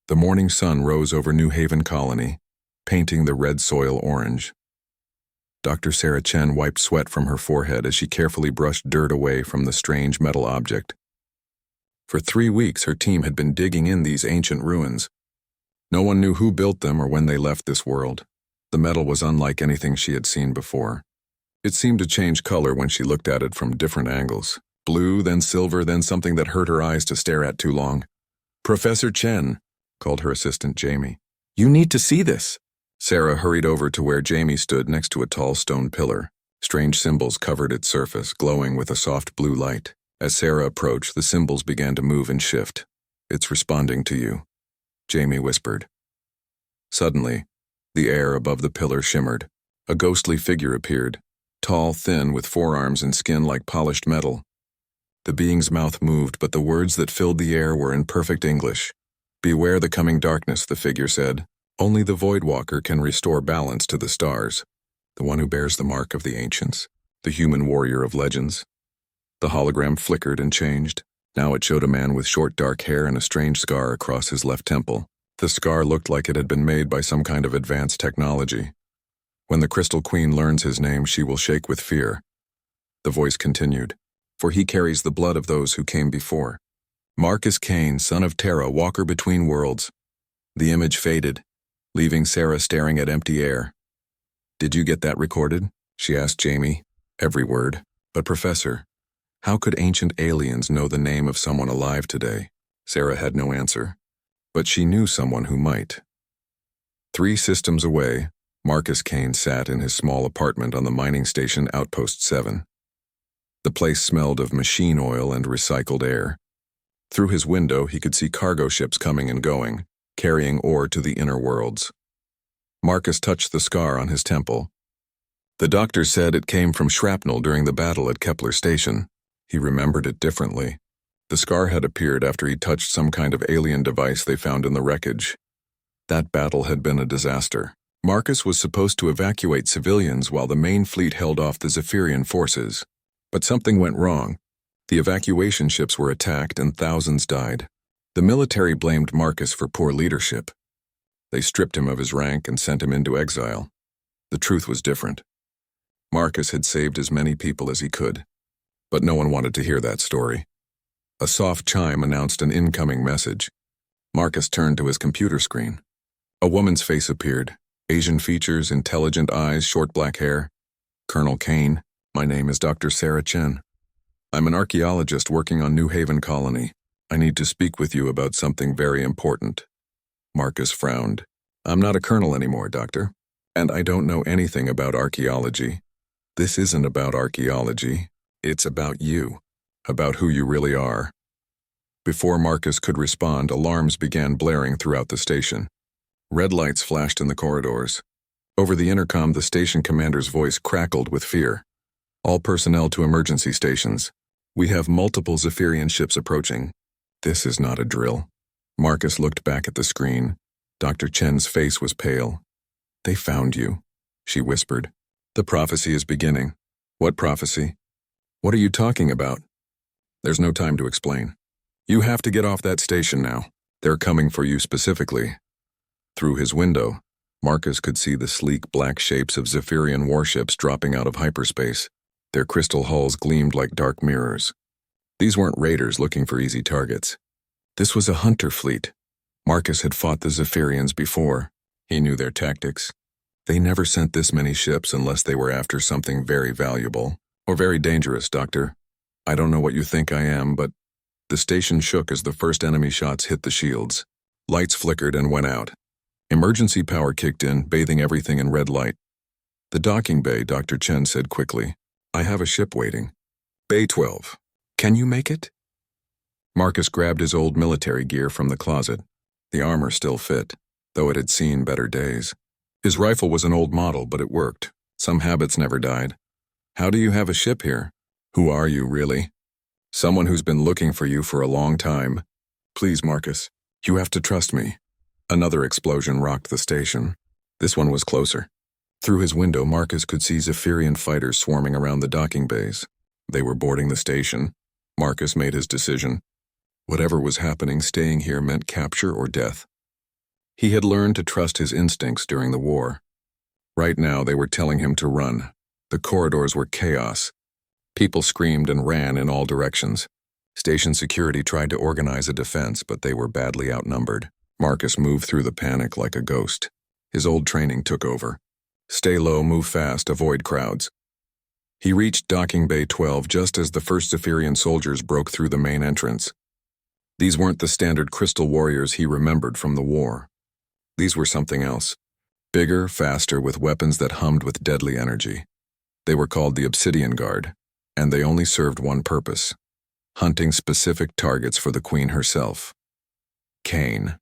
The morning sun rose over New Haven Colony, painting the red soil orange. Dr. Sarah Chen wiped sweat from her forehead as she carefully brushed dirt away from the strange metal object. For 3 weeks, her team had been digging in these ancient ruins. No one knew who built them or when they left this world. The metal was unlike anything she had seen before. It seemed to change color when she looked at it from different angles. Blue, then silver, then something that hurt her eyes to stare at too long. "Professor Chen," called her assistant Jamie. "You need to see this." Sarah hurried over to where Jamie stood next to a tall stone pillar. Strange symbols covered its surface, glowing with a soft blue light. As Sarah approached, the symbols began to move and shift. "It's responding to you," Jamie whispered. Suddenly, the air above the pillar shimmered. A ghostly figure appeared, tall, thin, with forearms and skin like polished metal. The being's mouth moved, but the words that filled the air were in perfect English. "Beware the coming darkness," the figure said. "Only the Voidwalker can restore balance to the stars, the one who bears the mark of the ancients, the human warrior of legends." The hologram flickered and changed. Now it showed a man with short dark hair and a strange scar across his left temple. The scar looked like it had been made by some kind of advanced technology. "When the Crystal Queen learns his name, she will shake with fear." The voice continued, "For he carries the blood of those who came before. Marcus Kane, son of Terra, walker between worlds." The image faded, leaving Sarah staring at empty air. "Did you get that recorded?" she asked Jamie. "Every word. But Professor, how could ancient aliens know the name of someone alive today?" Sarah had no answer, but she knew someone who might. 3 systems away, Marcus Kane sat in his small apartment on the mining station Outpost 7. The place smelled of machine oil and recycled air. Through his window, he could see cargo ships coming and going, carrying ore to the inner worlds. Marcus touched the scar on his temple. The doctor said it came from shrapnel during the battle at Kepler Station. He remembered it differently. The scar had appeared after he touched some kind of alien device they found in the wreckage. That battle had been a disaster. Marcus was supposed to evacuate civilians while the main fleet held off the Zephyrian forces. But something went wrong. The evacuation ships were attacked and thousands died. The military blamed Marcus for poor leadership. They stripped him of his rank and sent him into exile. The truth was different. Marcus had saved as many people as he could. But no one wanted to hear that story. A soft chime announced an incoming message. Marcus turned to his computer screen. A woman's face appeared. Asian features, intelligent eyes, short black hair. "Colonel Kane, my name is Dr. Sarah Chen. I'm an archaeologist working on New Haven Colony. I need to speak with you about something very important." Marcus frowned. "I'm not a colonel anymore, Doctor. And I don't know anything about archaeology. This isn't about archaeology. It's about you. About who you really are." Before Marcus could respond, alarms began blaring throughout the station. Red lights flashed in the corridors. Over the intercom, the station commander's voice crackled with fear. "All personnel to emergency stations. We have multiple Zephyrian ships approaching." This is not a drill. Marcus looked back at the screen. Dr. Chen's face was pale. "They found you," she whispered. "The prophecy is beginning." "What prophecy? What are you talking about?" "There's no time to explain. You have to get off that station now. They're coming for you specifically." Through his window, Marcus could see the sleek black shapes of Zephyrian warships dropping out of hyperspace. Their crystal hulls gleamed like dark mirrors. These weren't raiders looking for easy targets. This was a hunter fleet. Marcus had fought the Zephyrians before. He knew their tactics. They never sent this many ships unless they were after something very valuable. Or very dangerous, Doctor. I don't know what you think I am, but... The station shook as the first enemy shots hit the shields. Lights flickered and went out. Emergency power kicked in, bathing everything in red light. "The docking bay," Dr. Chen said quickly. "I have a ship waiting. Bay 12. Can you make it?" Marcus grabbed his old military gear from the closet. The armor still fit, though it had seen better days. His rifle was an old model, but it worked. Some habits never died. "How do you have a ship here? Who are you, really?" "Someone who's been looking for you for a long time. Please, Marcus, you have to trust me." Another explosion rocked the station. This one was closer. Through his window, Marcus could see Zephyrian fighters swarming around the docking bays. They were boarding the station. Marcus made his decision. Whatever was happening, staying here meant capture or death. He had learned to trust his instincts during the war. Right now, they were telling him to run. The corridors were chaos. People screamed and ran in all directions. Station security tried to organize a defense, but they were badly outnumbered. Marcus moved through the panic like a ghost. His old training took over. Stay low, move fast, avoid crowds. He reached Docking Bay 12 just as the first Zephyrian soldiers broke through the main entrance. These weren't the standard crystal warriors he remembered from the war. These were something else. Bigger, faster, with weapons that hummed with deadly energy. They were called the Obsidian Guard, and they only served one purpose: hunting specific targets for the Queen herself. Cain.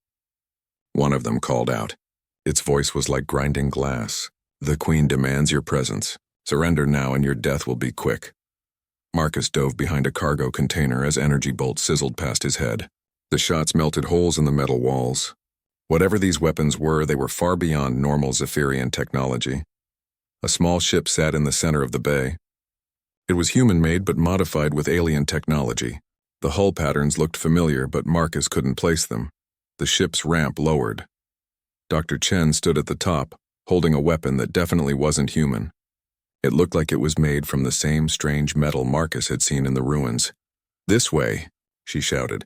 One of them called out. Its voice was like grinding glass. The Queen demands your presence. Surrender now and your death will be quick. Marcus dove behind a cargo container as energy bolts sizzled past his head. The shots melted holes in the metal walls. Whatever these weapons were, they were far beyond normal Zephyrian technology. A small ship sat in the center of the bay. It was human-made but modified with alien technology. The hull patterns looked familiar, but Marcus couldn't place them. The ship's ramp lowered. Dr. Chen stood at the top, holding a weapon that definitely wasn't human. It looked like it was made from the same strange metal Marcus had seen in the ruins. "This way," she shouted.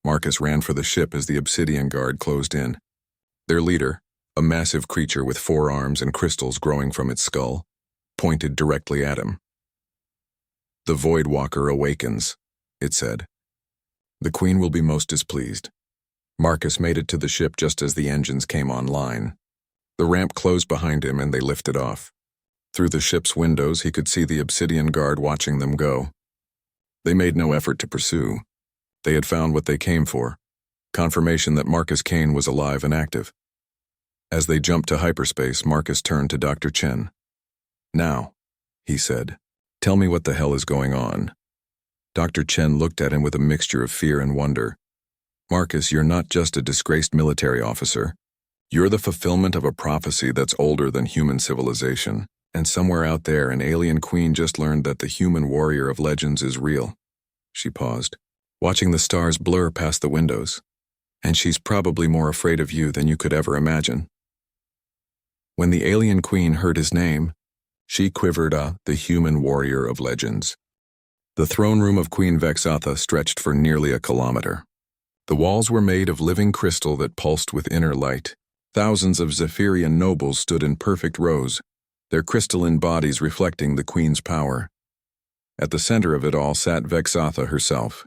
Marcus ran for the ship as the Obsidian Guard closed in. Their leader, a massive creature with 4 arms and crystals growing from its skull, pointed directly at him. "The Void Walker awakens," it said. "The Queen will be most displeased." Marcus made it to the ship just as the engines came online. The ramp closed behind him and they lifted off. Through the ship's windows, he could see the Obsidian Guard watching them go. They made no effort to pursue. They had found what they came for: confirmation that Marcus Cain was alive and active. As they jumped to hyperspace, Marcus turned to Dr. Chen. "Now," he said, "tell me what the hell is going on." Dr. Chen looked at him with a mixture of fear and wonder. "Marcus, you're not just a disgraced military officer. You're the fulfillment of a prophecy that's older than human civilization. And somewhere out there, an alien queen just learned that the human warrior of legends is real." She paused, watching the stars blur past the windows. "And she's probably more afraid of you than you could ever imagine." When the alien queen heard his name, she quivered, the human warrior of legends. The throne room of Queen Vexatha stretched for nearly a kilometer. The walls were made of living crystal that pulsed with inner light. Thousands of Zephyrian nobles stood in perfect rows, their crystalline bodies reflecting the Queen's power. At the center of it all sat Vexatha herself.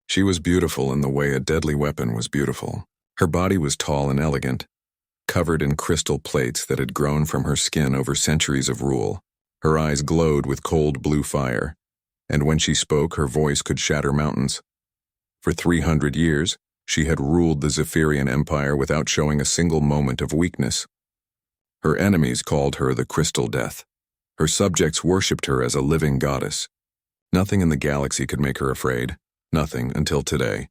She was beautiful in the way a deadly weapon was beautiful. Her body was tall and elegant, covered in crystal plates that had grown from her skin over centuries of rule. Her eyes glowed with cold blue fire, and when she spoke, her voice could shatter mountains. For 300 years, she had ruled the Zephyrian Empire without showing a single moment of weakness. Her enemies called her the Crystal Death. Her subjects worshipped her as a living goddess. Nothing in the galaxy could make her afraid. Nothing until today.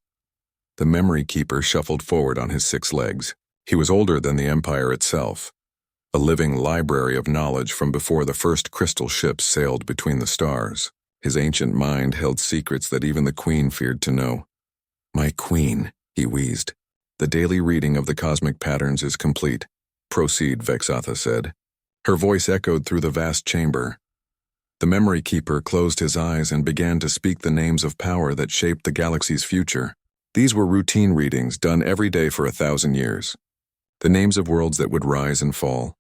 The Memory Keeper shuffled forward on his 6 legs. He was older than the Empire itself, a living library of knowledge from before the first crystal ships sailed between the stars. His ancient mind held secrets that even the Queen feared to know. "My Queen," he wheezed. "The daily reading of the cosmic patterns is complete." "Proceed," Vexatha said. Her voice echoed through the vast chamber. The Memory Keeper closed his eyes and began to speak the names of power that shaped the galaxy's future. These were routine readings done every day for 1,000 years. The names of worlds that would rise and fall,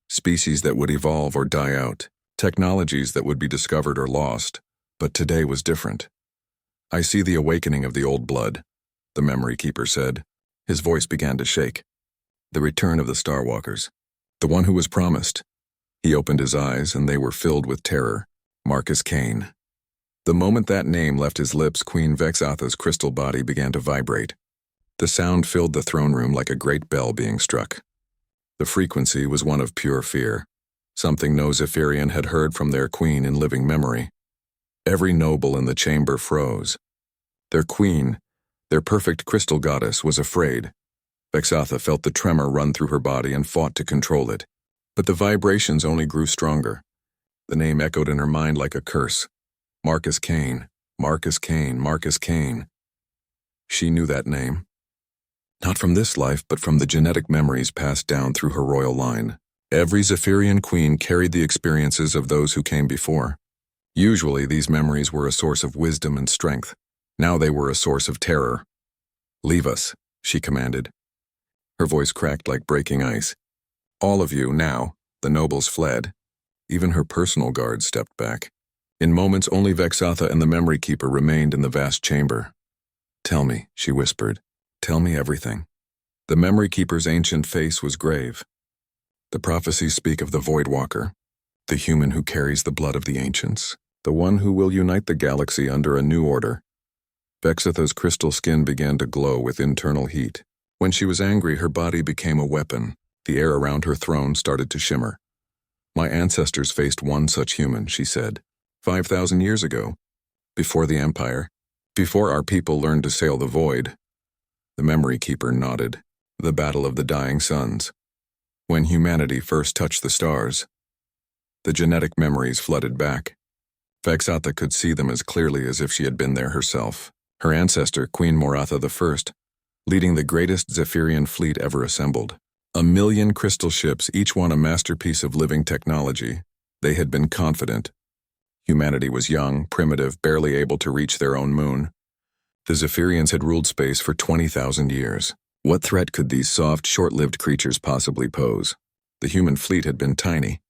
species that would evolve or die out, technologies that would be discovered or lost. But today was different. "I see the awakening of the old blood," the Memory Keeper said. His voice began to shake. "The return of the Starwalkers. The one who was promised." He opened his eyes, and they were filled with terror. Marcus Cain. The moment that name left his lips, Queen Vexatha's crystal body began to vibrate. The sound filled the throne room like a great bell being struck. The frequency was one of pure fear, something no Zephyrian had heard from their queen in living memory. Every noble in the chamber froze. Their queen, their perfect crystal goddess, was afraid. Vexatha felt the tremor run through her body and fought to control it. But the vibrations only grew stronger. The name echoed in her mind like a curse. Marcus Cain, Marcus Cain, Marcus Cain. She knew that name. Not from this life, but from the genetic memories passed down through her royal line. Every Zephyrian queen carried the experiences of those who came before. Usually, these memories were a source of wisdom and strength. Now they were a source of terror. "Leave us," she commanded. Her voice cracked like breaking ice. All of you, now. The nobles fled. Even her personal guards stepped back. In moments, only Vexatha and the Memory Keeper remained in the vast chamber. "Tell me," she whispered. "Tell me everything." The Memory Keeper's ancient face was grave. "The prophecies speak of the Voidwalker, the human who carries the blood of the ancients, the one who will unite the galaxy under a new order." Vexatha's crystal skin began to glow with internal heat. When she was angry, her body became a weapon. The air around her throne started to shimmer. "My ancestors faced one such human," she said, 5,000 years ago, before the Empire, before our people learned to sail the void." The Memory Keeper nodded. "The Battle of the Dying Suns. When humanity first touched the stars." The genetic memories flooded back. Vexatha could see them as clearly as if she had been there herself. Her ancestor, Queen Moratha I, leading the greatest Zephyrian fleet ever assembled. 1,000,000 crystal ships, each one a masterpiece of living technology. They had been confident. Humanity was young, primitive, barely able to reach their own moon. The Zephyrians had ruled space for 20,000 years. What threat could these soft, short-lived creatures possibly pose? The human fleet had been tiny.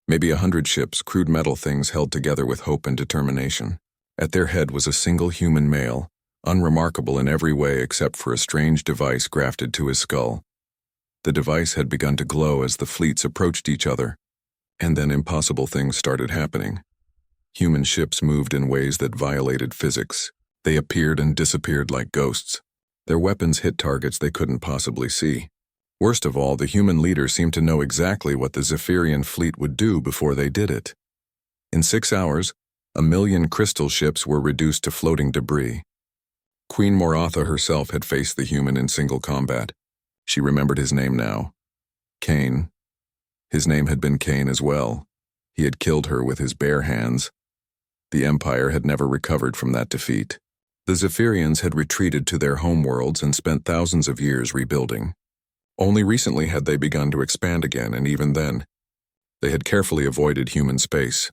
Maybe 100 ships, crude metal things held together with hope and determination. At their head was a single human male, unremarkable in every way except for a strange device grafted to his skull. The device had begun to glow as the fleets approached each other, and then impossible things started happening. Human ships moved in ways that violated physics. They appeared and disappeared like ghosts. Their weapons hit targets they couldn't possibly see. Worst of all, the human leader seemed to know exactly what the Zephyrian fleet would do before they did it. In 6 hours, 1,000,000 crystal ships were reduced to floating debris. Queen Moratha herself had faced the human in single combat. She remembered his name now. Cain. His name had been Cain as well. He had killed her with his bare hands. The Empire had never recovered from that defeat. The Zephyrians had retreated to their homeworlds and spent thousands of years rebuilding. Only recently had they begun to expand again, and even then, they had carefully avoided human space.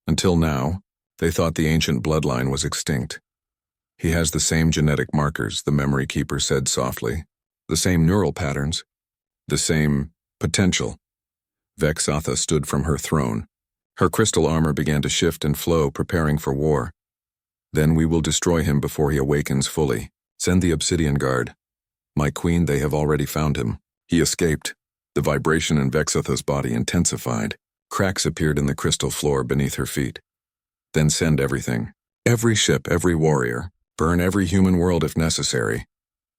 Until now, they thought the ancient bloodline was extinct. "He has the same genetic markers," the Memory Keeper said softly. "The same neural patterns. The same potential." Vexatha stood from her throne. Her crystal armor began to shift and flow, preparing for war. "Then we will destroy him before he awakens fully. Send the Obsidian Guard. My queen, they have already found him. He escaped." The vibration in Vexatha's body intensified. Cracks appeared in the crystal floor beneath her feet. "Then send everything. Every ship, every warrior. Burn every human world if necessary."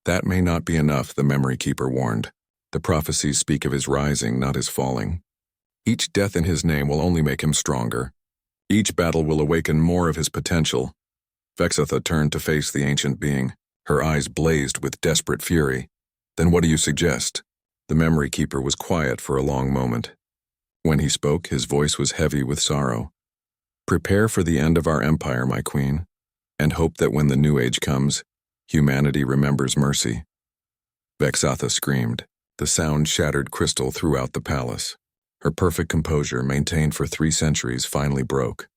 "That may not be enough," the Memory Keeper warned. "The prophecies speak of his rising, not his falling. Each death in his name will only make him stronger. Each battle will awaken more of his potential." Vexatha turned to face the ancient being. Her eyes blazed with desperate fury. "Then what do you suggest?" The Memory Keeper was quiet for a long moment. When he spoke, his voice was heavy with sorrow. "Prepare for the end of our empire, my queen, and hope that when the new age comes, humanity remembers mercy." Vexatha screamed. The sound shattered crystal throughout the palace. Her perfect composure, maintained for 3 centuries, finally broke.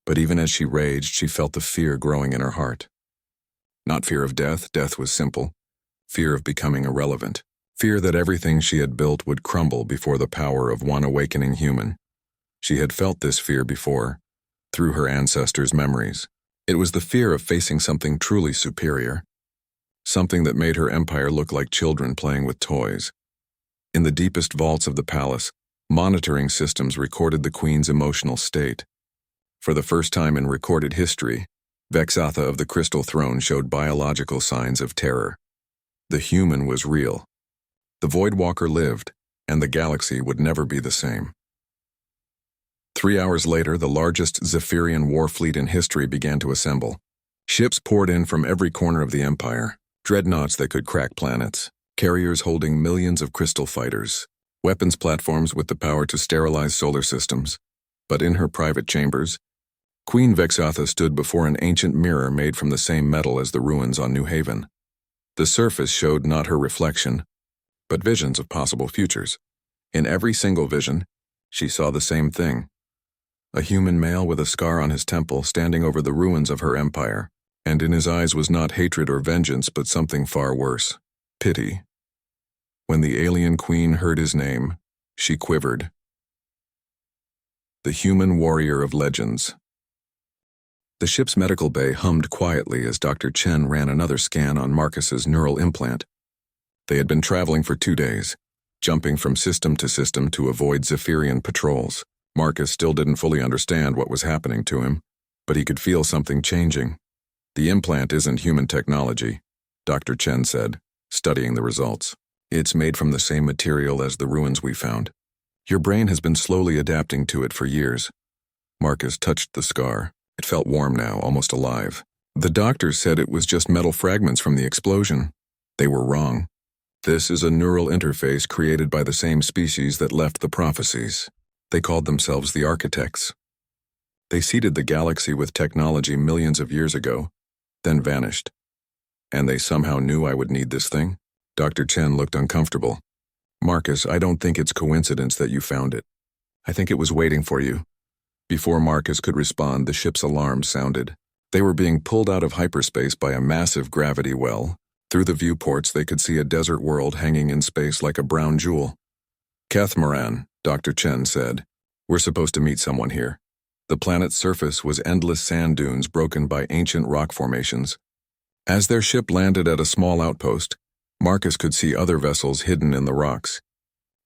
But even as she raged, she felt the fear growing in her heart. Not fear of death, death was simple. Fear of becoming irrelevant. Fear that everything she had built would crumble before the power of one awakening human. She had felt this fear before, through her ancestors' memories. It was the fear of facing something truly superior. Something that made her empire look like children playing with toys. In the deepest vaults of the palace, monitoring systems recorded the queen's emotional state. For the first time in recorded history, Vexatha of the Crystal Throne showed biological signs of terror. The human was real. The Voidwalker lived, and the galaxy would never be the same. 3 hours later, the largest Zephyrian war fleet in history began to assemble. Ships poured in from every corner of the Empire, dreadnoughts that could crack planets, carriers holding millions of crystal fighters, weapons platforms with the power to sterilize solar systems. But in her private chambers, Queen Vexatha stood before an ancient mirror made from the same metal as the ruins on New Haven. The surface showed not her reflection, but visions of possible futures. In every single vision, she saw the same thing. A human male with a scar on his temple standing over the ruins of her empire, and in his eyes was not hatred or vengeance but something far worse, pity. When the alien queen heard his name, she quivered. The human warrior of legends. The ship's medical bay hummed quietly as Dr. Chen ran another scan on Marcus's neural implant. They had been traveling for 2 days, jumping from system to system to avoid Zephyrian patrols. Marcus still didn't fully understand what was happening to him, but he could feel something changing. The implant isn't human technology, Dr. Chen said, studying the results. It's made from the same material as the ruins we found. Your brain has been slowly adapting to it for years. Marcus touched the scar. It felt warm now, almost alive. The doctors said it was just metal fragments from the explosion. They were wrong. This is a neural interface created by the same species that left the prophecies. They called themselves the Architects. They seeded the galaxy with technology millions of years ago, then vanished. And they somehow knew I would need this thing? Dr. Chen looked uncomfortable. Marcus, I don't think it's coincidence that you found it. I think it was waiting for you. Before Marcus could respond, the ship's alarm sounded. They were being pulled out of hyperspace by a massive gravity well. Through the viewports, they could see a desert world hanging in space like a brown jewel. Kathmaran, Dr. Chen said. We're supposed to meet someone here. The planet's surface was endless sand dunes broken by ancient rock formations. As their ship landed at a small outpost, Marcus could see other vessels hidden in the rocks.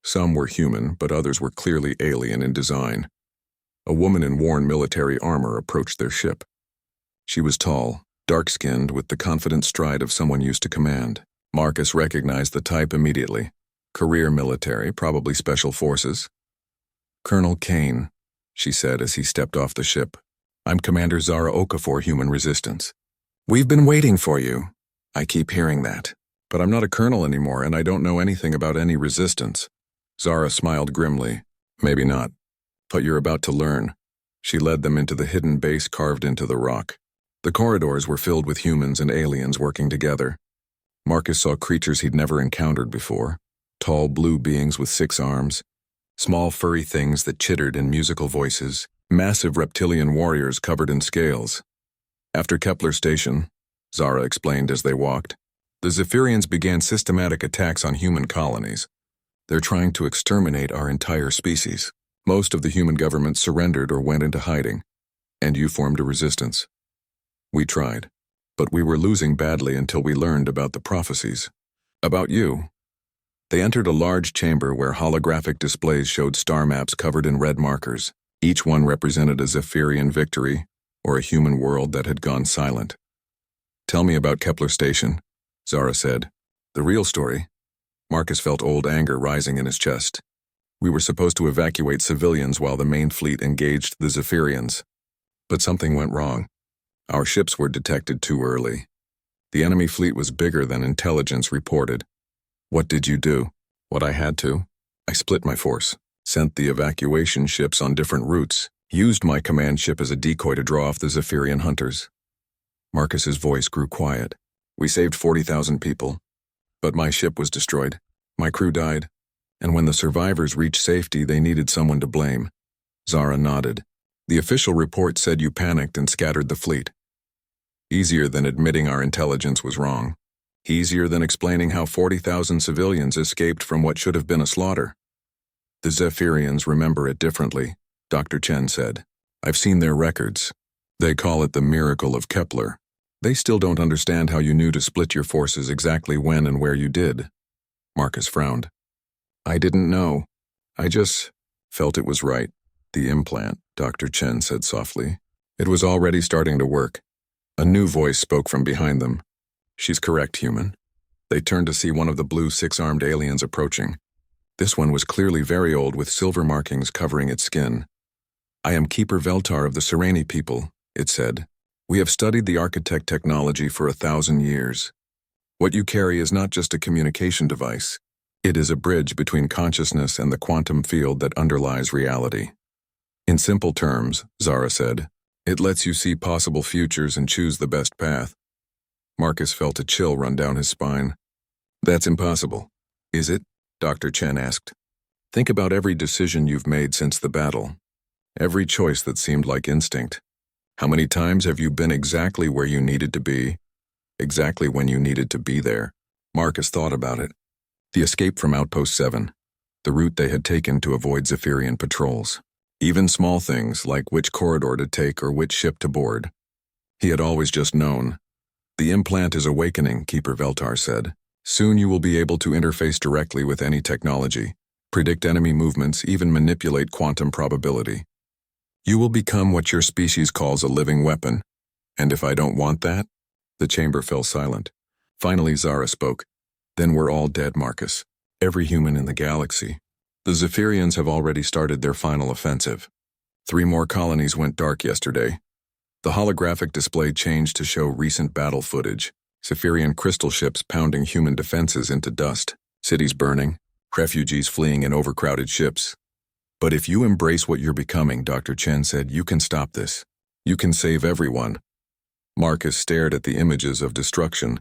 Some were human, but others were clearly alien in design. A woman in worn military armor approached their ship. She was tall, dark-skinned, with the confident stride of someone used to command. Marcus recognized the type immediately. Career military, probably special forces. Colonel Kane, she said as he stepped off the ship. I'm Commander Zara Okafor, Human Resistance. We've been waiting for you. I keep hearing that. But I'm not a colonel anymore, and I don't know anything about any resistance. Zara smiled grimly. Maybe not. But you're about to learn. She led them into the hidden base carved into the rock. The corridors were filled with humans and aliens working together. Marcus saw creatures he'd never encountered before. Tall blue beings with 6 arms. Small furry things that chittered in musical voices. Massive reptilian warriors covered in scales. After Kepler Station, Zara explained as they walked, the Zephyrians began systematic attacks on human colonies. They're trying to exterminate our entire species. Most of the human governments surrendered or went into hiding, and you formed a resistance. We tried, but we were losing badly until we learned about the prophecies. About you. They entered a large chamber where holographic displays showed star maps covered in red markers. Each one represented a Zephyrian victory or a human world that had gone silent. Tell me about Kepler Station, Zara said. The real story. Marcus felt old anger rising in his chest. We were supposed to evacuate civilians while the main fleet engaged the Zephyrians. But something went wrong. Our ships were detected too early. The enemy fleet was bigger than intelligence reported. What did you do? What I had to. I split my force, sent the evacuation ships on different routes, used my command ship as a decoy to draw off the Zephyrian hunters. Marcus's voice grew quiet. We saved 40,000 people. But my ship was destroyed. My crew died. And when the survivors reached safety, they needed someone to blame. Zara nodded. The official report said you panicked and scattered the fleet. Easier than admitting our intelligence was wrong. Easier than explaining how 40,000 civilians escaped from what should have been a slaughter. The Zephyrians remember it differently, Dr. Chen said. I've seen their records. They call it the miracle of Kepler. They still don't understand how you knew to split your forces exactly when and where you did. Marcus frowned. I didn't know. I just felt it was right. The implant, Dr. Chen said softly. It was already starting to work. A new voice spoke from behind them. She's correct, human. They turned to see one of the blue 6-armed aliens approaching. This one was clearly very old with silver markings covering its skin. I am Keeper Veltar of the Sereni people, it said. We have studied the architect technology for 1,000 years. What you carry is not just a communication device. It is a bridge between consciousness and the quantum field that underlies reality. In simple terms, Zara said, it lets you see possible futures and choose the best path. Marcus felt a chill run down his spine. That's impossible. Is it? Dr. Chen asked. Think about every decision you've made since the battle. Every choice that seemed like instinct. How many times have you been exactly where you needed to be? Exactly when you needed to be there? Marcus thought about it. The escape from Outpost 7. The route they had taken to avoid Zephyrian patrols. Even small things like which corridor to take or which ship to board. He had always just known. The implant is awakening, Keeper Veltar said. Soon you will be able to interface directly with any technology, predict enemy movements, even manipulate quantum probability. You will become what your species calls a living weapon. And if I don't want that? The chamber fell silent. Finally Zara spoke. Then we're all dead, Marcus. Every human in the galaxy. The Zephyrians have already started their final offensive. 3 more colonies went dark yesterday. The holographic display changed to show recent battle footage. Zephyrian crystal ships pounding human defenses into dust. Cities burning. Refugees fleeing in overcrowded ships. But if you embrace what you're becoming, Dr. Chen said, you can stop this. You can save everyone. Marcus stared at the images of destruction.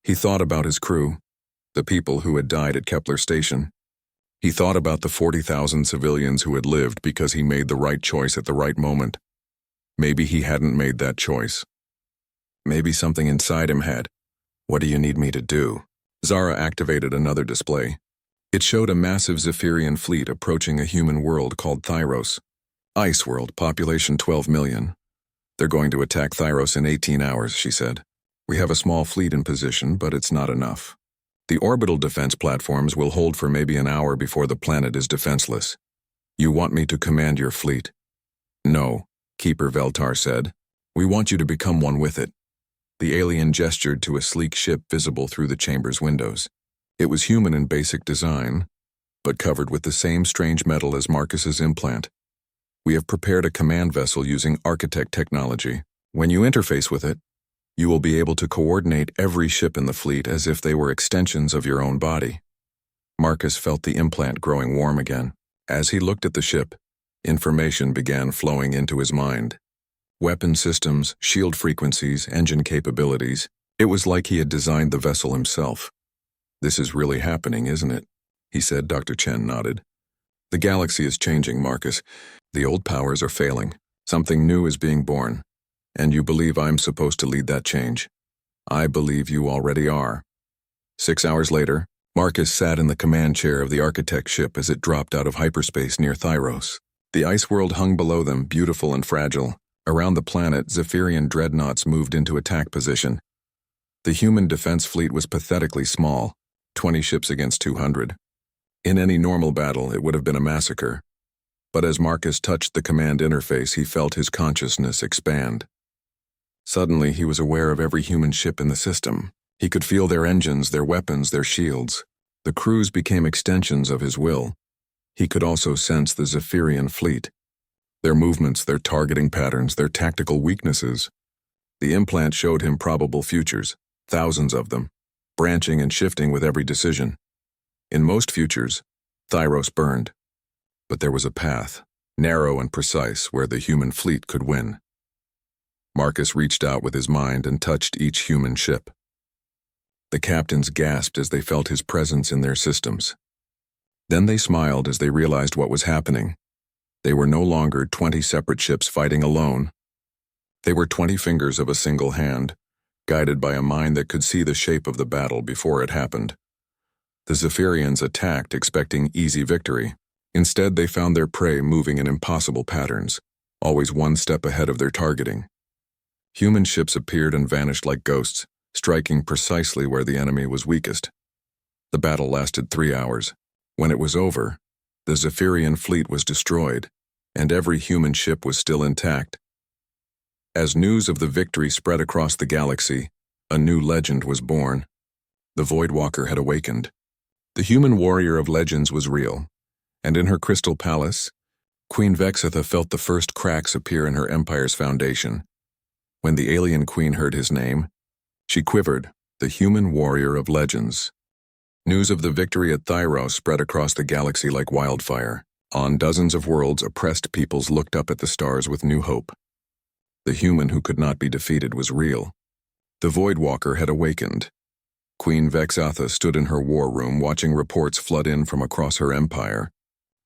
He thought about his crew, the people who had died at Kepler Station. He thought about the 40,000 civilians who had lived because he made the right choice at the right moment. Maybe he hadn't made that choice. Maybe something inside him had. What do you need me to do? Zara activated another display. It showed a massive Zephyrian fleet approaching a human world called Thyros. Ice world, population 12 million. They're going to attack Thyros in 18 hours, she said. We have a small fleet in position, but it's not enough. The orbital defense platforms will hold for maybe an hour before the planet is defenseless. You want me to command your fleet? No, Keeper Veltar said. We want you to become one with it. The alien gestured to a sleek ship visible through the chamber's windows. It was human in basic design, but covered with the same strange metal as Marcus's implant. We have prepared a command vessel using architect technology. When you interface with it, you will be able to coordinate every ship in the fleet as if they were extensions of your own body. Marcus felt the implant growing warm again. As he looked at the ship, information began flowing into his mind. Weapon systems, shield frequencies, engine capabilities. It was like he had designed the vessel himself. This is really happening, isn't it? He said. Dr. Chen nodded. The galaxy is changing, Marcus. The old powers are failing. Something new is being born. And you believe I'm supposed to lead that change. I believe you already are. 6 hours later, Marcus sat in the command chair of the architect ship as it dropped out of hyperspace near Thyros. The ice world hung below them, beautiful and fragile. Around the planet, Zephyrian dreadnoughts moved into attack position. The human defense fleet was pathetically small, 20 ships against 200. In any normal battle, it would have been a massacre. But as Marcus touched the command interface, he felt his consciousness expand. Suddenly, he was aware of every human ship in the system. He could feel their engines, their weapons, their shields. The crews became extensions of his will. He could also sense the Zephyrian fleet. Their movements, their targeting patterns, their tactical weaknesses. The implant showed him probable futures, thousands of them, branching and shifting with every decision. In most futures, Thyros burned. But there was a path, narrow and precise, where the human fleet could win. Marcus reached out with his mind and touched each human ship. The captains gasped as they felt his presence in their systems. Then they smiled as they realized what was happening. They were no longer 20 separate ships fighting alone. They were 20 fingers of a single hand, guided by a mind that could see the shape of the battle before it happened. The Zephyrians attacked, expecting easy victory. Instead, they found their prey moving in impossible patterns, always one step ahead of their targeting. Human ships appeared and vanished like ghosts, striking precisely where the enemy was weakest. The battle lasted 3 hours. When it was over, the Zephyrian fleet was destroyed, and every human ship was still intact. As news of the victory spread across the galaxy, a new legend was born. The Voidwalker had awakened. The human warrior of legends was real, and in her crystal palace, Queen Vexitha felt the first cracks appear in her empire's foundation. When the alien queen heard his name, she quivered, the human warrior of legends. News of the victory at Thyros spread across the galaxy like wildfire. On dozens of worlds, oppressed peoples looked up at the stars with new hope. The human who could not be defeated was real. The Voidwalker had awakened. Queen Vexatha stood in her war room watching reports flood in from across her empire.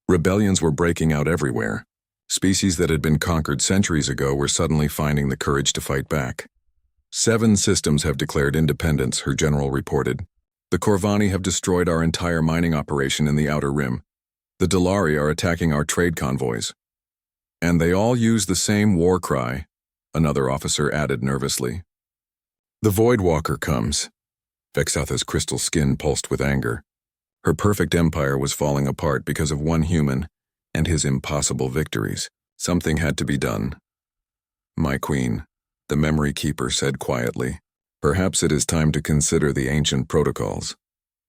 Rebellions were breaking out everywhere. Species that had been conquered centuries ago were suddenly finding the courage to fight back. 7 systems have declared independence, her general reported. The Corvani have destroyed our entire mining operation in the Outer Rim. The Dalari are attacking our trade convoys. And they all use the same war cry, another officer added nervously. The Voidwalker comes. Vexatha's crystal skin pulsed with anger. Her perfect empire was falling apart because of one human and his impossible victories. Something had to be done. My queen, the memory keeper said quietly. Perhaps it is time to consider the ancient protocols.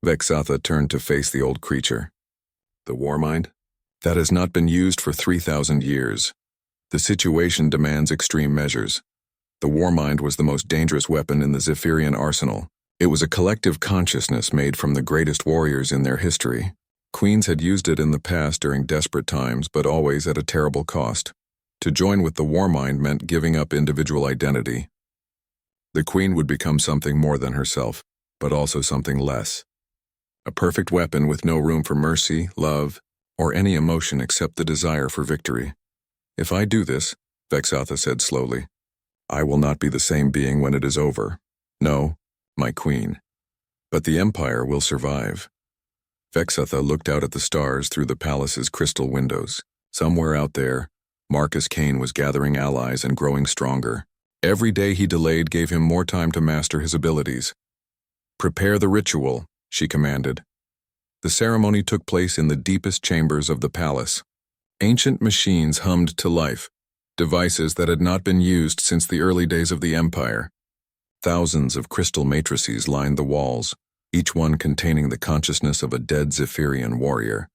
Vexatha turned to face the old creature. The war mind? That has not been used for 3,000 years. The situation demands extreme measures. The war mind was the most dangerous weapon in the Zephyrian arsenal. It was a collective consciousness made from the greatest warriors in their history. Queens had used it in the past during desperate times, but always at a terrible cost. To join with the war mind meant giving up individual identity. The queen would become something more than herself, but also something less. A perfect weapon with no room for mercy, love, or any emotion except the desire for victory. If I do this, Vexatha said slowly, I will not be the same being when it is over. No, my queen. But the Empire will survive. Vexatha looked out at the stars through the palace's crystal windows. Somewhere out there, Marcus Kane was gathering allies and growing stronger. Every day he delayed gave him more time to master his abilities. Prepare the ritual, she commanded. The ceremony took place in the deepest chambers of the palace. Ancient machines hummed to life, devices that had not been used since the early days of the Empire. Thousands of crystal matrices lined the walls, each one containing the consciousness of a dead Zephyrian warrior.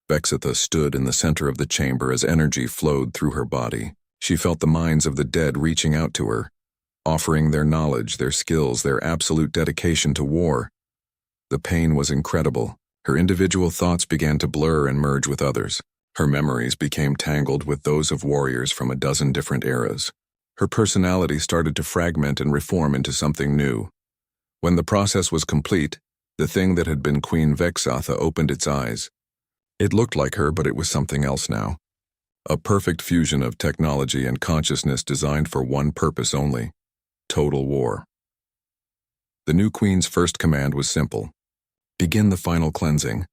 Vexatha stood in the center of the chamber as energy flowed through her body. She felt the minds of the dead reaching out to her, offering their knowledge, their skills, their absolute dedication to war. The pain was incredible. Her individual thoughts began to blur and merge with others. Her memories became tangled with those of warriors from a dozen different eras. Her personality started to fragment and reform into something new. When the process was complete, the thing that had been Queen Vexatha opened its eyes. It looked like her, but it was something else now. A perfect fusion of technology and consciousness designed for one purpose only: total war. The new queen's first command was simple. Begin the final cleansing.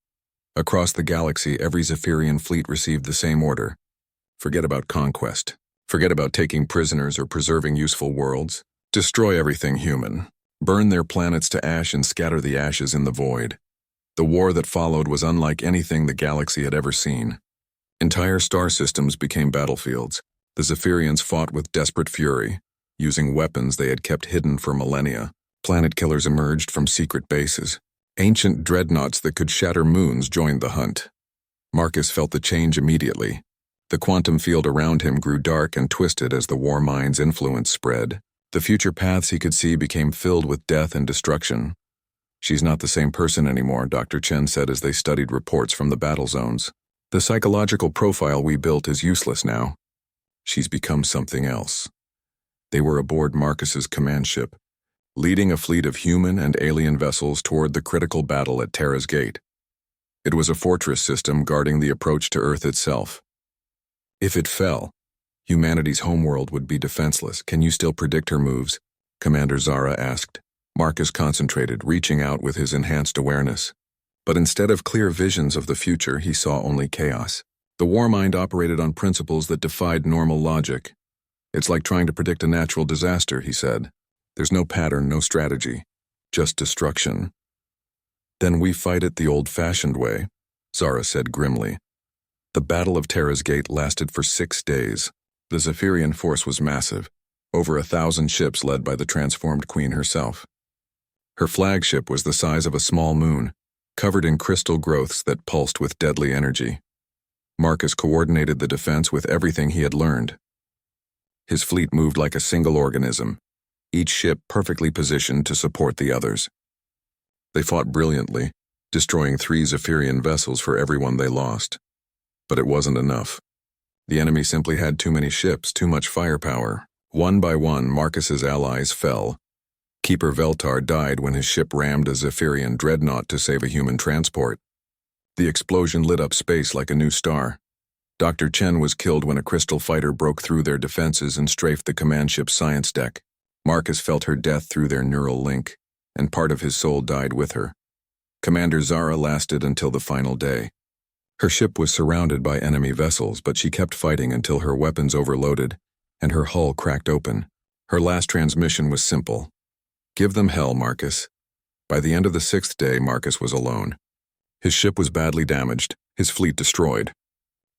Across the galaxy, every Zephyrian fleet received the same order. Forget about conquest. Forget about taking prisoners or preserving useful worlds. Destroy everything human. Burn their planets to ash and scatter the ashes in the void. The war that followed was unlike anything the galaxy had ever seen. Entire star systems became battlefields. The Zephyrians fought with desperate fury, using weapons they had kept hidden for millennia. Planet killers emerged from secret bases. Ancient dreadnoughts that could shatter moons joined the hunt. Marcus felt the change immediately. The quantum field around him grew dark and twisted as the war mind's influence spread. The future paths he could see became filled with death and destruction. She's not the same person anymore, Dr. Chen said as they studied reports from the battle zones. The psychological profile we built is useless now. She's become something else. They were aboard Marcus's command ship, leading a fleet of human and alien vessels toward the critical battle at Terra's Gate. It was a fortress system guarding the approach to Earth itself. If it fell, humanity's homeworld would be defenseless. Can you still predict her moves? Commander Zara asked. Marcus concentrated, reaching out with his enhanced awareness. But instead of clear visions of the future, he saw only chaos. The war mind operated on principles that defied normal logic. It's like trying to predict a natural disaster, he said. There's no pattern, no strategy, just destruction. Then we fight it the old-fashioned way, Zara said grimly. The Battle of Terra's Gate lasted for 6 days. The Zephyrian force was massive, over 1,000 ships led by the transformed queen herself. Her flagship was the size of a small moon, covered in crystal growths that pulsed with deadly energy. Marcus coordinated the defense with everything he had learned. His fleet moved like a single organism, each ship perfectly positioned to support the others. They fought brilliantly, destroying 3 Zephyrian vessels for everyone they lost. But it wasn't enough. The enemy simply had too many ships, too much firepower. One by one, Marcus's allies fell, Keeper Veltar died when his ship rammed a Zephyrian dreadnought to save a human transport. The explosion lit up space like a new star. Dr. Chen was killed when a crystal fighter broke through their defenses and strafed the command ship's science deck. Marcus felt her death through their neural link, and part of his soul died with her. Commander Zara lasted until the final day. Her ship was surrounded by enemy vessels, but she kept fighting until her weapons overloaded and her hull cracked open. Her last transmission was simple. "Give them hell, Marcus." By the end of the 6th day, Marcus was alone. His ship was badly damaged, his fleet destroyed.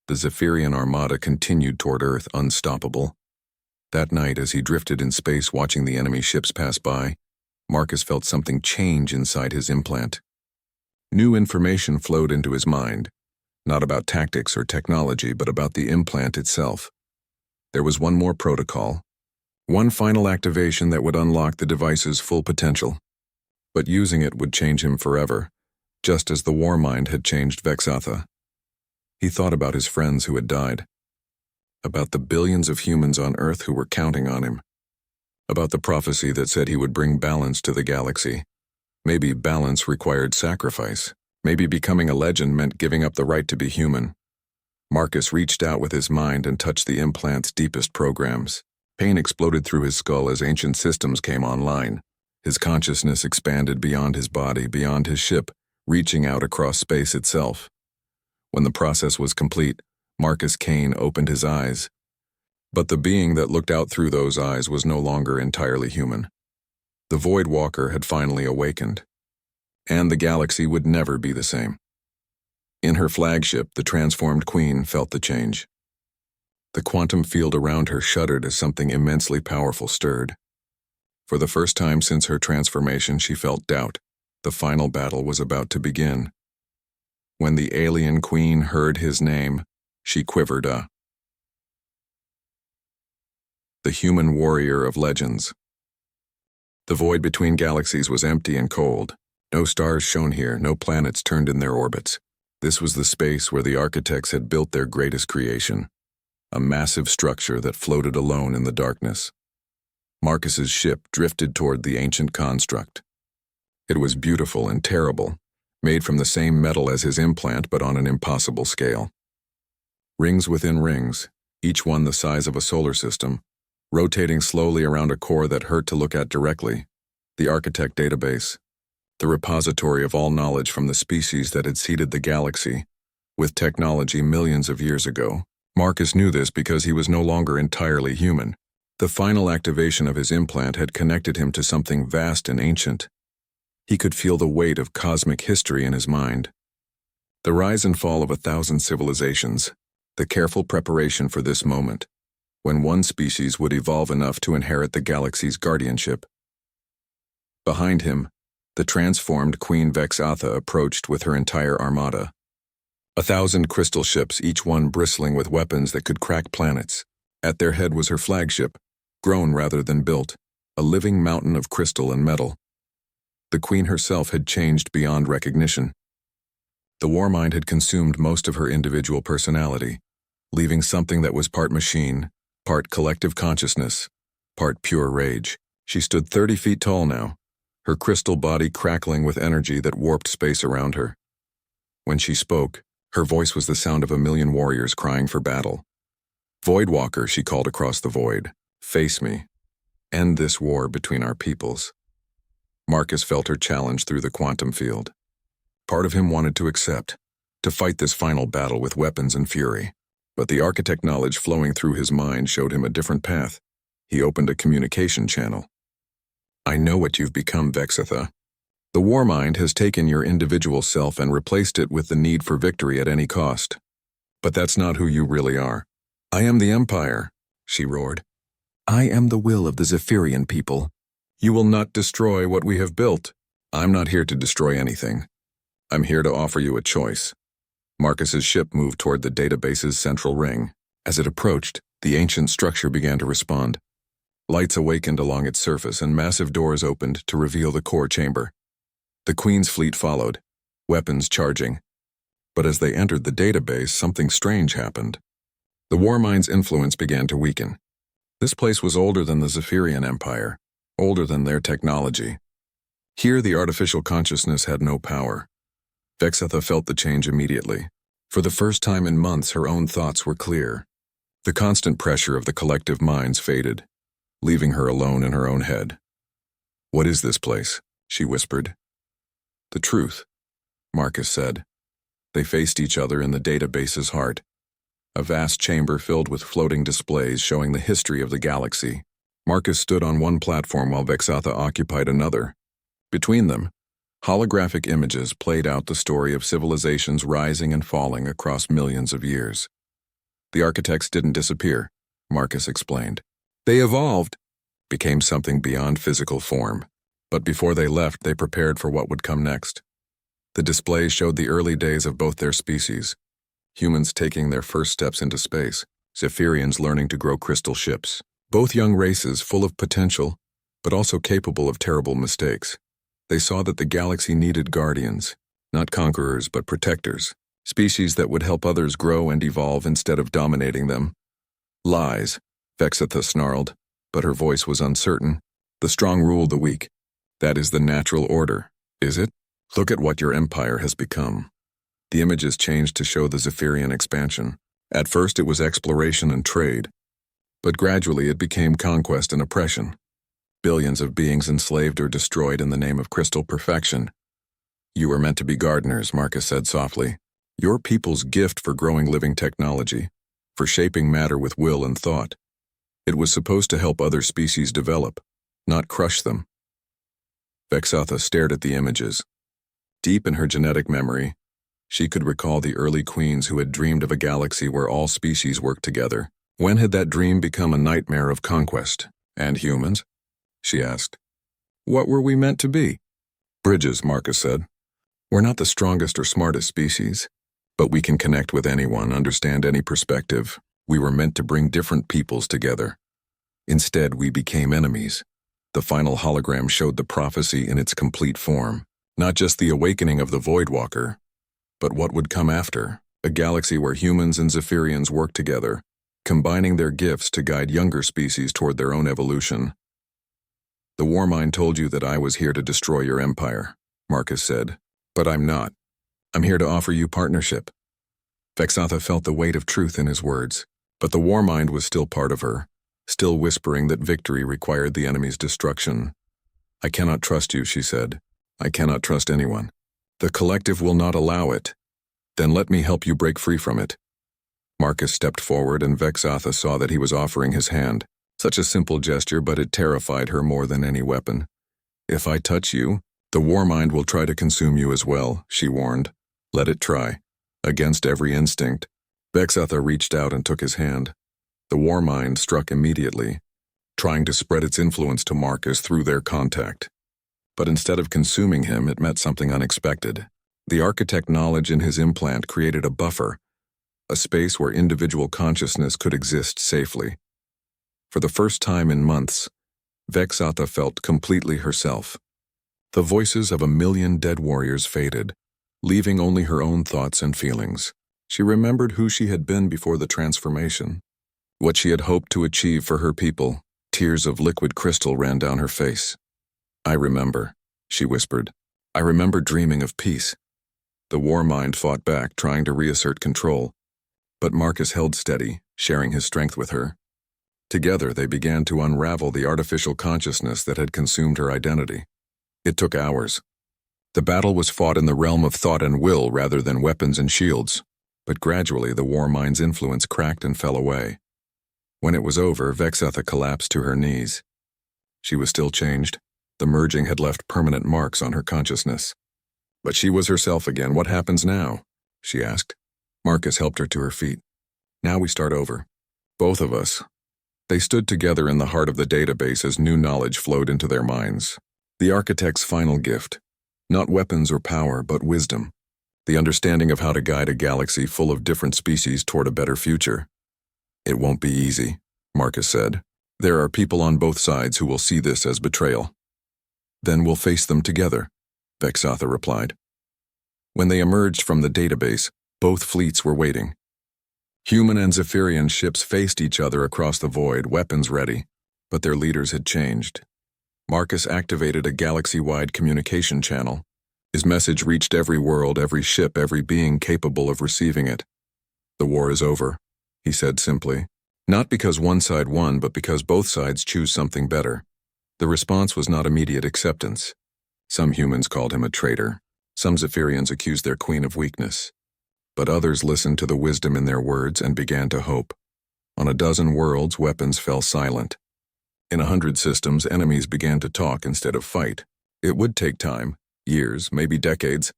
The Zephyrian armada continued toward Earth, unstoppable. That night, as he drifted in space watching the enemy ships pass by, Marcus felt something change inside his implant. New information flowed into his mind, not about tactics or technology, but about the implant itself. There was one more protocol, one final activation that would unlock the device's full potential. But using it would change him forever, just as the war mind had changed Vexatha. He thought about his friends who had died, about the billions of humans on Earth who were counting on him, about the prophecy that said he would bring balance to the galaxy. Maybe balance required sacrifice. Maybe becoming a legend meant giving up the right to be human. Marcus reached out with his mind and touched the implant's deepest programs. Pain exploded through his skull as ancient systems came online. His consciousness expanded beyond his body, beyond his ship, reaching out across space itself. When the process was complete, Marcus Kane opened his eyes. But the being that looked out through those eyes was no longer entirely human. The Void Walker had finally awakened, and the galaxy would never be the same. In her flagship, the transformed Queen felt the change. The quantum field around her shuddered as something immensely powerful stirred. For the first time since her transformation, she felt doubt. The final battle was about to begin. When the alien Queen heard his name, she quivered. The human warrior of legends. The void between galaxies was empty and cold. No stars shone here, no planets turned in their orbits. This was the space where the architects had built their greatest creation, a massive structure that floated alone in the darkness. Marcus's ship drifted toward the ancient construct. It was beautiful and terrible, made from the same metal as his implant but on an impossible scale. Rings within rings, each one the size of a solar system, rotating slowly around a core that hurt to look at directly. The architect database, the repository of all knowledge from the species that had seeded the galaxy, with technology millions of years ago. Marcus knew this because he was no longer entirely human. The final activation of his implant had connected him to something vast and ancient. He could feel the weight of cosmic history in his mind. The rise and fall of 1,000 civilizations, the careful preparation for this moment, when one species would evolve enough to inherit the galaxy's guardianship. Behind him, the transformed Queen Vexatha approached with her entire armada. 1,000 crystal ships, each one bristling with weapons that could crack planets. At their head was her flagship, grown rather than built, a living mountain of crystal and metal. The Queen herself had changed beyond recognition. The Warmind had consumed most of her individual personality, leaving something that was part machine, part collective consciousness, part pure rage. She stood 30 feet tall now, her crystal body crackling with energy that warped space around her. When she spoke, her voice was the sound of 1,000,000 warriors crying for battle. "Void Walker," she called across the void, "face me. End this war between our peoples." Marcus felt her challenge through the quantum field. Part of him wanted to accept, to fight this final battle with weapons and fury. But the architect knowledge flowing through his mind showed him a different path. He opened a communication channel. "I know what you've become, Vexatha. The Warmind has taken your individual self and replaced it with the need for victory at any cost. But that's not who you really are." "I am the Empire," she roared. "I am the will of the Zephyrian people. You will not destroy what we have built." "I'm not here to destroy anything. I'm here to offer you a choice." Marcus's ship moved toward the database's central ring. As it approached, the ancient structure began to respond. Lights awakened along its surface and massive doors opened to reveal the core chamber. The Queen's fleet followed, weapons charging. But as they entered the database, something strange happened. The Warmind's influence began to weaken. This place was older than the Zephyrian Empire, older than their technology. Here, the artificial consciousness had no power. Vexatha felt the change immediately. For the first time in months, her own thoughts were clear. The constant pressure of the collective minds faded, leaving her alone in her own head. "What is this place?" she whispered. "The truth," Marcus said. They faced each other in the database's heart, a vast chamber filled with floating displays showing the history of the galaxy. Marcus stood on one platform while Vexatha occupied another. Between them, holographic images played out the story of civilizations rising and falling across millions of years. "The architects didn't disappear," Marcus explained. "They evolved, became something beyond physical form. But before they left, they prepared for what would come next." The displays showed the early days of both their species, humans taking their first steps into space, Zephyrians learning to grow crystal ships. Both young races full of potential, but also capable of terrible mistakes. They saw that the galaxy needed guardians, not conquerors but protectors, species that would help others grow and evolve instead of dominating them. "Lies," Vexatha snarled, but her voice was uncertain. "The strong rule the weak. That is the natural order, is it? Look at what your empire has become." The images changed to show the Zephyrian expansion. At first it was exploration and trade, but gradually it became conquest and oppression. Billions of beings enslaved or destroyed in the name of crystal perfection. "You were meant to be gardeners," Marcus said softly. "Your people's gift for growing living technology, for shaping matter with will and thought. It was supposed to help other species develop, not crush them." Vexatha stared at the images. Deep in her genetic memory, she could recall the early queens who had dreamed of a galaxy where all species worked together. When had that dream become a nightmare of conquest? "And humans?" she asked. "What were we meant to be?" "Bridges," Marcus said. "We're not the strongest or smartest species, but we can connect with anyone, understand any perspective. We were meant to bring different peoples together. Instead, we became enemies." The final hologram showed the prophecy in its complete form. Not just the awakening of the Voidwalker, but what would come after, a galaxy where humans and Zephyrians work together, combining their gifts to guide younger species toward their own evolution. "The Warmind told you that I was here to destroy your empire," Marcus said. "But I'm not. I'm here to offer you partnership." Vexatha felt the weight of truth in his words, but the Warmind was still part of her, still whispering that victory required the enemy's destruction. "I cannot trust you," she said. "I cannot trust anyone. The collective will not allow it. Then let me help you break free from it." Marcus stepped forward and Vexatha saw that he was offering his hand. Such a simple gesture, but it terrified her more than any weapon. "If I touch you, the Warmind will try to consume you as well," she warned. "Let it try." Against every instinct, Vexatha reached out and took his hand. The Warmind struck immediately, trying to spread its influence to Marcus through their contact. But instead of consuming him, it met something unexpected. The architect knowledge in his implant created a buffer, a space where individual consciousness could exist safely. For the first time in months, Vexatha felt completely herself. The voices of a million dead warriors faded, leaving only her own thoughts and feelings. She remembered who she had been before the transformation, what she had hoped to achieve for her people. Tears of liquid crystal ran down her face. "I remember," she whispered. "I remember dreaming of peace." The Warmind fought back, trying to reassert control, but Marcus held steady, sharing his strength with her. Together, they began to unravel the artificial consciousness that had consumed her identity. It took hours. The battle was fought in the realm of thought and will rather than weapons and shields, but gradually the Warmind's influence cracked and fell away. When it was over, Vexatha collapsed to her knees. She was still changed. The merging had left permanent marks on her consciousness. But she was herself again. "What happens now?" she asked. Marcus helped her to her feet. "Now we start over. Both of us." They stood together in the heart of the database as new knowledge flowed into their minds. The architect's final gift. Not weapons or power, but wisdom. The understanding of how to guide a galaxy full of different species toward a better future. "It won't be easy," Marcus said. "There are people on both sides who will see this as betrayal." "Then we'll face them together," Vexatha replied. When they emerged from the database, both fleets were waiting. Human and Zephyrian ships faced each other across the void, weapons ready, but their leaders had changed. Marcus activated a galaxy-wide communication channel. His message reached every world, every ship, every being capable of receiving it. "The war is over," he said simply. Not because one side won, but because both sides choose something better. The response was not immediate acceptance. Some humans called him a traitor. Some Zephyrians accused their queen of weakness. But others listened to the wisdom in their words and began to hope. On a dozen worlds, weapons fell silent. In 100 systems, enemies began to talk instead of fight. It would take time, years, maybe decades,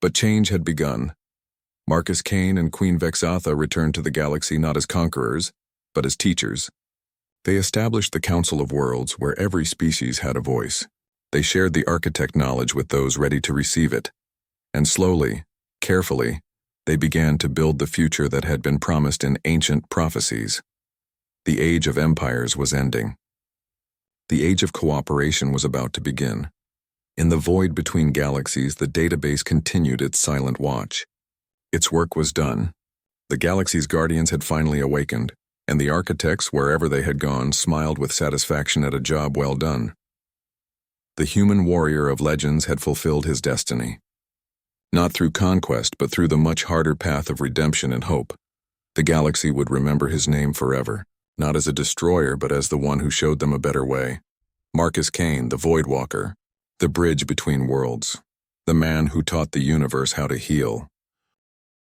but change had begun. Marcus Kane and Queen Vexatha returned to the galaxy not as conquerors, but as teachers. They established the Council of Worlds, where every species had a voice. They shared the architect knowledge with those ready to receive it. And slowly, carefully, they began to build the future that had been promised in ancient prophecies. The Age of Empires was ending. The Age of Cooperation was about to begin. In the void between galaxies, the database continued its silent watch. Its work was done. The galaxy's guardians had finally awakened, and the architects, wherever they had gone, smiled with satisfaction at a job well done. The human warrior of legends had fulfilled his destiny. Not through conquest, but through the much harder path of redemption and hope. The galaxy would remember his name forever, not as a destroyer, but as the one who showed them a better way. Marcus Kane, the Voidwalker, the bridge between worlds, the man who taught the universe how to heal.